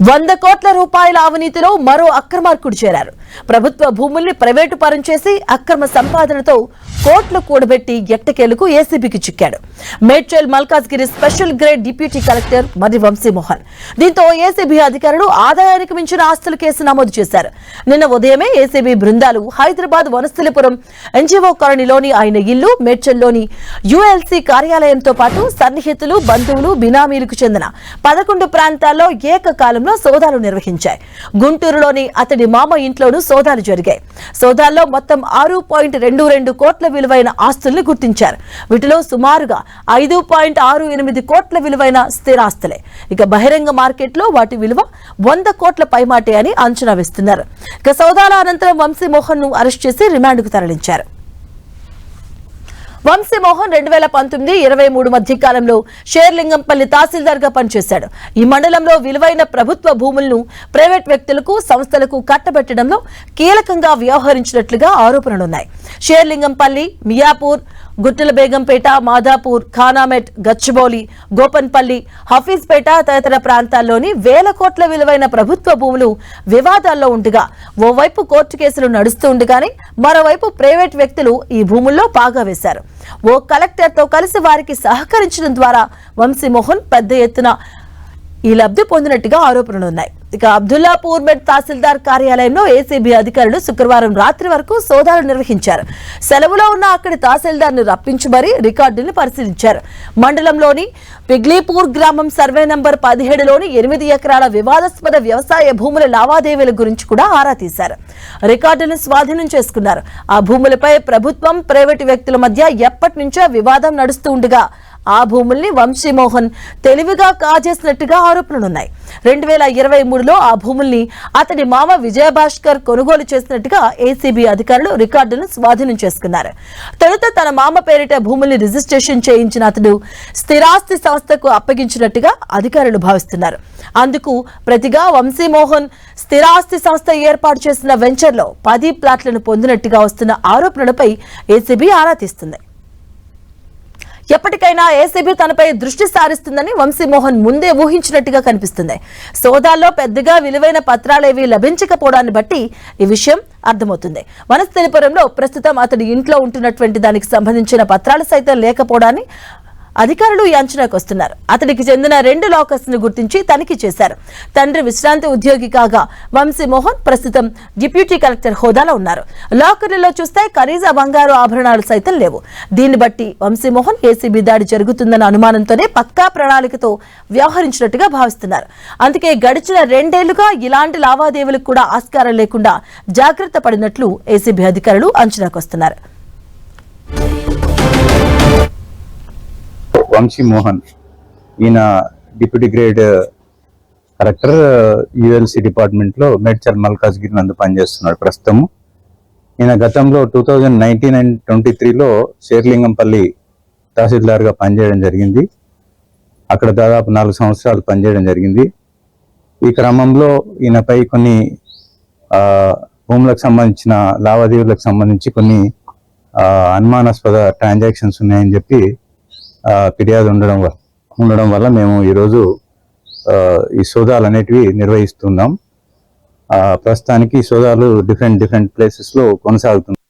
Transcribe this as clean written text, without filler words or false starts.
100 కోట్ల రూపాయల అవినీతిలో మరో అక్రమార్కుడు చేరారు. ప్రభుత్వ భూముల్ని ప్రైవేటు పరం చేసి అక్రమ సంపాదనతో కోట్లు కూడబెట్టి ఎట్టకేలకు ఏసీబీకి చిక్కాడు. Medchal Malkajgiri special grade deputy collector మరి వంశీమోహన్. దీంతో ఏసీబీ అధికారులు ఆదాయానికి మించిన ఆస్తుల కేసు నమోదు చేశారు. నిన్న ఉదయమే ఏసీబీ బృందాలు హైదరాబాద్ వనస్థలిపురం ఎన్జీఓ కాలనీలోని ఆయన ఇల్లు, మేడ్చల్లోని యుఎల్సీ కార్యాలయంతో పాటు సన్నిహితులు, బంధువులు, బినామీలకు చెందిన 11 ప్రాంతాల్లో ఏకకాలంలో సోదాలు నిర్వహించాయి. గుంటూరులోని అతడి మామ ఇంట్లోనూ సోదాలు జరిగాయి. సోదాల్లో మొత్తం 6.22 కోట్ల విలువైన ఆస్తుల్ని గుర్తించారు. వీటిలో సుమారుగా 5.68 కోట్ల విలువైన స్థిరాస్తులే. ఇక బహిరంగ మార్కెట్లో వాటి విలువ 100 కోట్ల పైమాటే అని అంచనా వేస్తున్నారు. ఇక సోదాల అనంతరం వంశీమోహన్ ను అరెస్ట్ చేసి రిమాండ్కు తరలించారు. వంశీమోహన్ 2019-23 మధ్య కాలంలో షేర్లింగంపల్లి తహసీల్దార్ గా పనిచేశాడు. ఈ మండలంలో విలువైన ప్రభుత్వ భూములను ప్రైవేట్ వ్యక్తులకు, సంస్థలకు కట్టబెట్టడంలో కీలకంగా వ్యవహరించినట్లుగా ఆరోపణలున్నాయి. షేర్లింగంపల్లి, మియాపూర్, గుట్టల బేగంపేట, మాదాపూర్, ఖానామెట్, గచ్చిబౌలి, గోపన్పల్లి, హఫీజ్పేట తదితర ప్రాంతాల్లోని వేల కోట్ల విలువైన ప్రభుత్వ భూములు వివాదాల్లో ఉండగా ఓవైపు కోర్టు కేసులు నడుస్తూ ఉండగానే మరోవైపు ప్రైవేట్ వ్యక్తులు ఈ భూముల్లో పాగా వేశారు. ఓ కలెక్టర్తో కలిసి వారికి సహకరించడం ద్వారా వంశీమోహన్ పెద్ద ఎత్తున ఈ లబ్ధి పొందినట్టుగా ఆరోపణలున్నాయి. ఇక అబ్దుల్లాపూర్ మెట్ తహసీల్దార్ కార్యాలయంలో ఏసీబీ అధికారులు శుక్రవారం రాత్రి వరకు సోదాలు నిర్వహించారు. సెలవులో ఉన్న అక్కడి తహసీల్దార్ ను రప్పించి మరీ రికార్డులను పరిశీలించారు. మండలంలోని పిగ్లీపూర్ గ్రామం సర్వే నంబర్ 17లోని 8 ఎకరాల వివాదాస్పద వ్యవసాయ భూముల లావాదేవీల గురించి కూడా ఆరా తీశారు. రికార్డులను స్వాధీనం చేసుకున్నారు. ఆ భూములపై ప్రభుత్వం, ప్రైవేటు వ్యక్తుల మధ్య ఎప్పటి నుంచో వివాదం నడుస్తూ ఉండగా ఆ భూముల్ని వంశీమోహన్ తెలివిగా కాజేసినట్టుగా ఆరోపణలున్నాయి. 2023లో ఆ భూముల్ని అతడి మామ విజయభాస్కర్ కొనుగోలు చేసినట్టుగా ఏసీబీ అధికారులు రికార్డులను స్వాధీనం చేసుకున్నారు. తొలుత తన మామ పేరిట భూముల్ని రిజిస్ట్రేషన్ చేయించిన అతడు స్థిరాస్తి సంస్థకు అప్పగించినట్టుగా అధికారులు భావిస్తున్నారు. అందుకు ప్రతిగా వంశీమోహన్ స్థిరాస్తి సంస్థ ఏర్పాటు చేసిన వెంచర్లో 10 ప్లాట్లను పొందినట్టుగా వస్తున్న ఆరోపణలపై ఏసీబీ ఆరా తీస్తుంది. ఎప్పటికైనా ఏసీబీ తనపై దృష్టి సారిస్తుందని వంశీమోహన్ ముందే ఊహించినట్టుగా కనిపిస్తుంది. సోదాల్లో పెద్దగా విలువైన పత్రాలేవీ లభించకపోవడాన్ని బట్టి ఈ విషయం అర్థమవుతుంది. వనస్థలిపురంలో ప్రస్తుతం అతడి ఇంట్లో ఉంటున్నటువంటి దానికి సంబంధించిన పత్రాలు సైతం లేకపోవడాన్ని అధికారులు ఈ అంచనాకు వస్తున్నారు. అతడికి చెందిన 2 లాకర్స్ ను గుర్తించి తనిఖీ చేశారు. తండ్రి విశ్రాంతి ఉద్యోగి కాగా వంశీమోహన్ ప్రస్తుతం డిప్యూటీ కలెక్టర్ హోదాలో ఉన్నారు. లాకర్లలో చూస్తే ఖరీజ బంగారు ఆభరణాలు సైతం లేవు. దీన్ని బట్టి వంశీమోహన్ ఏసీబీ దాడి జరుగుతుందన్న అనుమానంతోనే పక్కా ప్రణాళికతో వ్యవహరించినట్టుగా భావిస్తున్నారు. అందుకే గడిచిన 2 ఏళ్లుగా ఇలాంటి లావాదేవీలకు కూడా ఆస్కారం లేకుండా జాగ్రత్త పడినట్లు ఏసీబీ అధికారులు అంచనాకు వస్తున్నారు. వంశీమోహన్ ఈయన deputy grade collector ULC department లో మేడ్చల్ మల్కాజ్గిరి నందు పనిచేస్తున్నాడు ప్రస్తుతం. ఈయన గతంలో 2019 and 23లో షేర్లింగంపల్లి తహసీల్దార్ గా పనిచేయడం జరిగింది. అక్కడ దాదాపు 4 సంవత్సరాలు పనిచేయడం జరిగింది. ఈ క్రమంలో ఈయనపై కొన్ని భూములకు సంబంధించిన లావాదేవీలకు సంబంధించి కొన్ని అనుమానాస్పద ట్రాన్సాక్షన్స్ ఉన్నాయని చెప్పి ఫిర్యాదు ఉండడం వల్ల మేము ఈరోజు ఈ సోదాలు అనేటివి నిర్వహిస్తున్నాం. ప్రస్తుతానికి ఈ సోదాలు డిఫరెంట్ ప్లేసెస్ లో కొనసాగుతున్నాయి.